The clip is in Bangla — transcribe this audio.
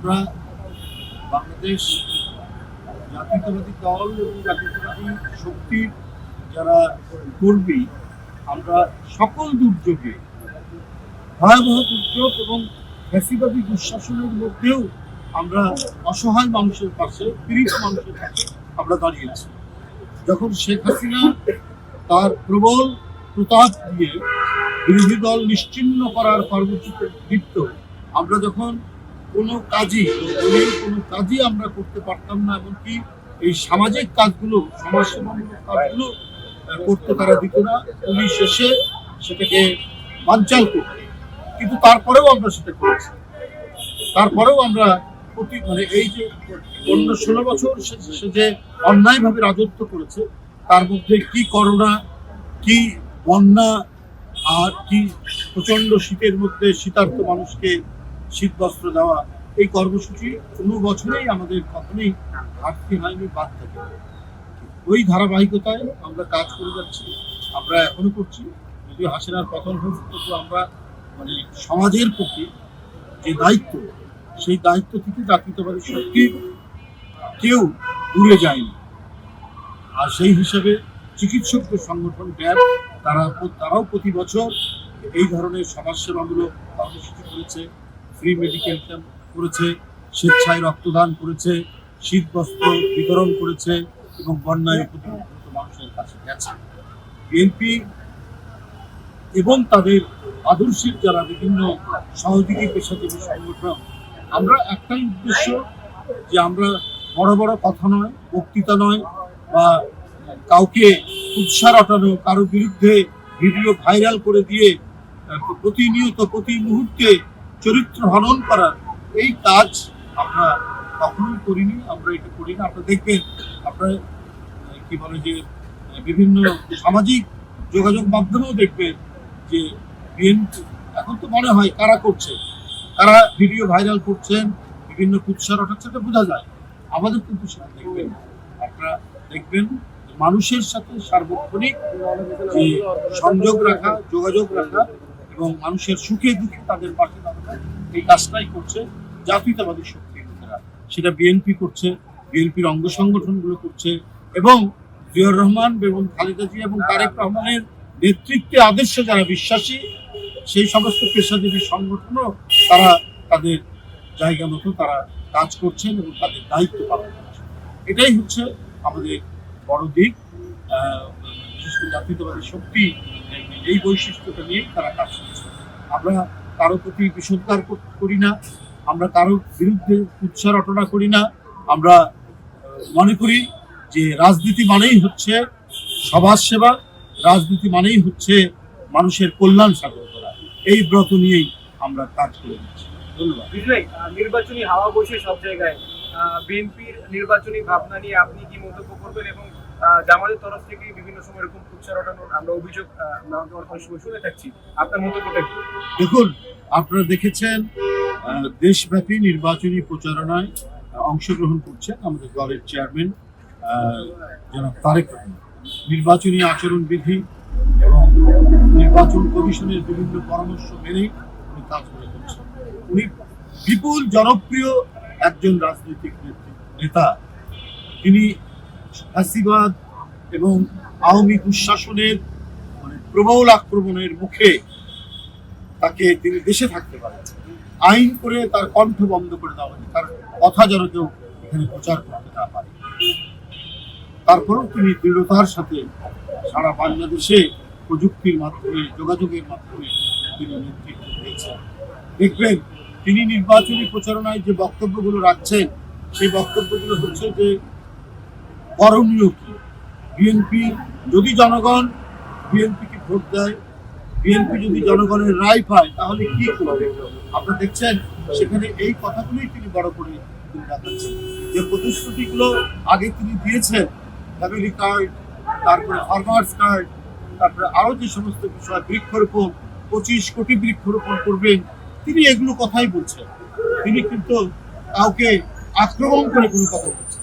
আমরা বাংলাদেশ জাতীয়তাবাদী দল এবং জাতীয়তাবাদী শক্তির যারা কর্মী, আমরা সকল দুর্যোগে, ভয়াবহ দুর্যোগ এবং ফ্যাসিবাদী দুঃশাসনের মধ্যেও আমরা অসহায় মানুষের পাশে, পীড়িত মানুষের পাশে আমরা দাঁড়িয়েছি। যখন শেখ হাসিনা তার প্রবল প্রতাপ দিয়ে বিরোধী দল নিশ্চিহ্ন করার কর্মসূচিতে লিপ্ত, আমরা যখন কোনো কাজই আমরা করতে পারতাম না, এমনকি এই সামাজিক কাজগুলো, সমাজসেবামূলক কাজগুলো করতে তারা দিত না, পুলিশ এসে সেটাকে বানচাল করত। কিন্তু তারপরেও আমরা সেটা করেছি। তারপরেও আমরা এই যে 15-16 বছর সে যে অন্যায়ভাবে রাজত্ব করেছে, তার মধ্যে কি করোনা, কি বন্যা, আর কি প্রচন্ড শীতের মধ্যে শীতার্ত মানুষকে শীত বস্ত্র দেওয়া, এই কর্মসূচি কোনো বছরেই আমাদের কখনোই ঘাটতি হয়নি, বাদ থাকে। ওই ধারাবাহিকতায় আমরা কাজ করে যাচ্ছি, আমরা এখনো করছি। যদিও হাসিনার পতন হয়েছে, কিন্তু আমরা সমাজের প্রতি যে দায়িত্ব, সেই দায়িত্ব থেকে জাতীয়তাবাদী শক্তির কেউ দূরে যায়নি। আর সেই হিসাবে চিকিৎসকদের সংগঠন ড্যাব তারাও প্রতি বছর এই ধরনের সমাজসেবামূলক কর্মসূচি করেছে, ফ্রি মেডিকেল ক্যাম্প করেছে, স্বেচ্ছায় রক্তদান করেছে, শীত বস্ত্র বিতরণ করেছে এবং বন্যায় ক্ষতিগ্রস্ত মানুষের কাছে গেছে। বিএনপি এবং তাদের আদর্শিক যারা বিভিন্ন সহযোগী পেশাজীবী সংগঠন, আমরা একটাই উদ্দেশ্য, যে আমরা বড় বড় কথা নয়, বক্তৃতা নয়, বা কাউকে উৎসাহ রটানো, কারো বিরুদ্ধে ভিডিও ভাইরাল করে দিয়ে প্রতিনিয়ত প্রতি মুহূর্তে চরিত্র হনন করার এই কাজ আমরা কখনোই করিনি, আমরা এটা করি না। আপনারা দেখবেন, আপনারা কি বলে যে বিভিন্ন সামাজিক যোগাযোগ মাধ্যমেও দেখবেন যে বিএনপি এখন তো মনে হয় কারা করছে, কারা ভিডিও ভাইরাল করছেন, বিভিন্ন কুৎসা রটাচ্ছে, এটা বোঝা যায়। আমাদের কিন্তু সেটা দেখবেন, আপনারা দেখবেন মানুষের সাথে সার্বক্ষণিক যে সংযোগ রাখা, যোগাযোগ রাখা এবং মানুষের সুখে দুঃখে তাদের পাশে দাঁড়ানো, এই কাজটাই করছে জাতীয়তাবাদী শক্তির লোকেরা। সেটা বিএনপি করছে, বিএনপির অঙ্গ সংগঠনগুলো করছে, এবং জিয়াউর রহমান এবং খালেদা জিয়া এবং তারেক রহমানের নেতৃত্বে আদর্শে যারা বিশ্বাসী, সেই সমস্ত পেশাজীবী সংগঠনও তারা তাদের জায়গা মতো তারা কাজ করছেন এবং তাদের দায়িত্ব পালন করছেন। এটাই হচ্ছে আমাদের বড় দিক। বিশেষ করে জাতীয়তাবাদী শক্তি এই বৈশিষ্ট্যটা নিয়ে তারা কাজ করছে। আমরা কারো প্রতি বিষোদ্গার করি না, আমরা কারোর বিরুদ্ধে উৎসাহ রটনা করি না। আমরা মনে করি যে রাজনীতি মানেই হচ্ছে সমাজ সেবা, রাজনীতি মানেই হচ্ছে মানুষের কল্যাণ সাধন করা। এই ব্রত নিয়েই আমরা কাজ করে যাচ্ছি। ধন্যবাদ। নির্বাচনী হাওয়া বইছে সব জায়গায়, বিএনপির নির্বাচনী ভাবনা নিয়ে আপনি কি মন্তব্য করবেন? এবং জামাতের তরফ থেকে বিভিন্ন সময় এরকম উৎসাহ রটানোর আমরা অভিযোগ শুনে থাকছি, আপনার মন্তব্যটা কি? দেখুন, আপনারা দেখেছেন দেশব্যাপী নির্বাচনী প্রচারণায় অংশগ্রহণ করছেন আমাদের দলের চেয়ারম্যান জনাব তারেক রহমান। নির্বাচনী আচরণবিধি এবং নির্বাচন কমিশনের বিভিন্ন পরামর্শ মেনেই উনি কাজগুলো করছেন। উনি বিপুল জনপ্রিয় একজন রাজনৈতিক নেতা। তিনি ফ্যাসিবাদ এবং আওয়ামী দুঃশাসনের প্রবল আক্রমণের মুখে তিনি দেশে থাকতে পারেন। আইন করে তার কণ্ঠ বন্ধ করে দেওয়া হয়েছে, তার কথা যেন কেউ এখানে প্রচার করতে না পারে। তারপরেও তিনি দৃঢ়তার সাথে সারা বাংলাদেশে প্রযুক্তির মাধ্যমে, যোগাযোগের মাধ্যমে তিনি নেতৃত্ব দিয়েছেন। দেখবেন তিনি নির্বাচনী প্রচারণায় যে বক্তব্যগুলো রাখছেন, সেই বক্তব্যগুলো হচ্ছে যে করণীয় কি, বিএনপি যদি জনগণ বিএনপিকে ভোট দেয়, বিএনপি যদি জনগণের রায় পায়, তাহলে কি করবে। আপনারা দেখছেন সেখানে এই কথাগুলোই তিনি বড় করে দেখাচ্ছেন, যে প্রতিশ্রুতিগুলো আগে তিনি দিয়েছেন, ফ্যামিলি কার্ড, তারপরে ফার্মার্স কার্ড, তারপরে আরো যে সমস্ত বিষয়, বৃক্ষরোপণ, 25 কোটি বৃক্ষরোপণ করবেন, তিনি এগুলো কথাই বলছেন। তিনি কিন্তু কাউকে আক্রমণ করে কোনো কথা বলছেন।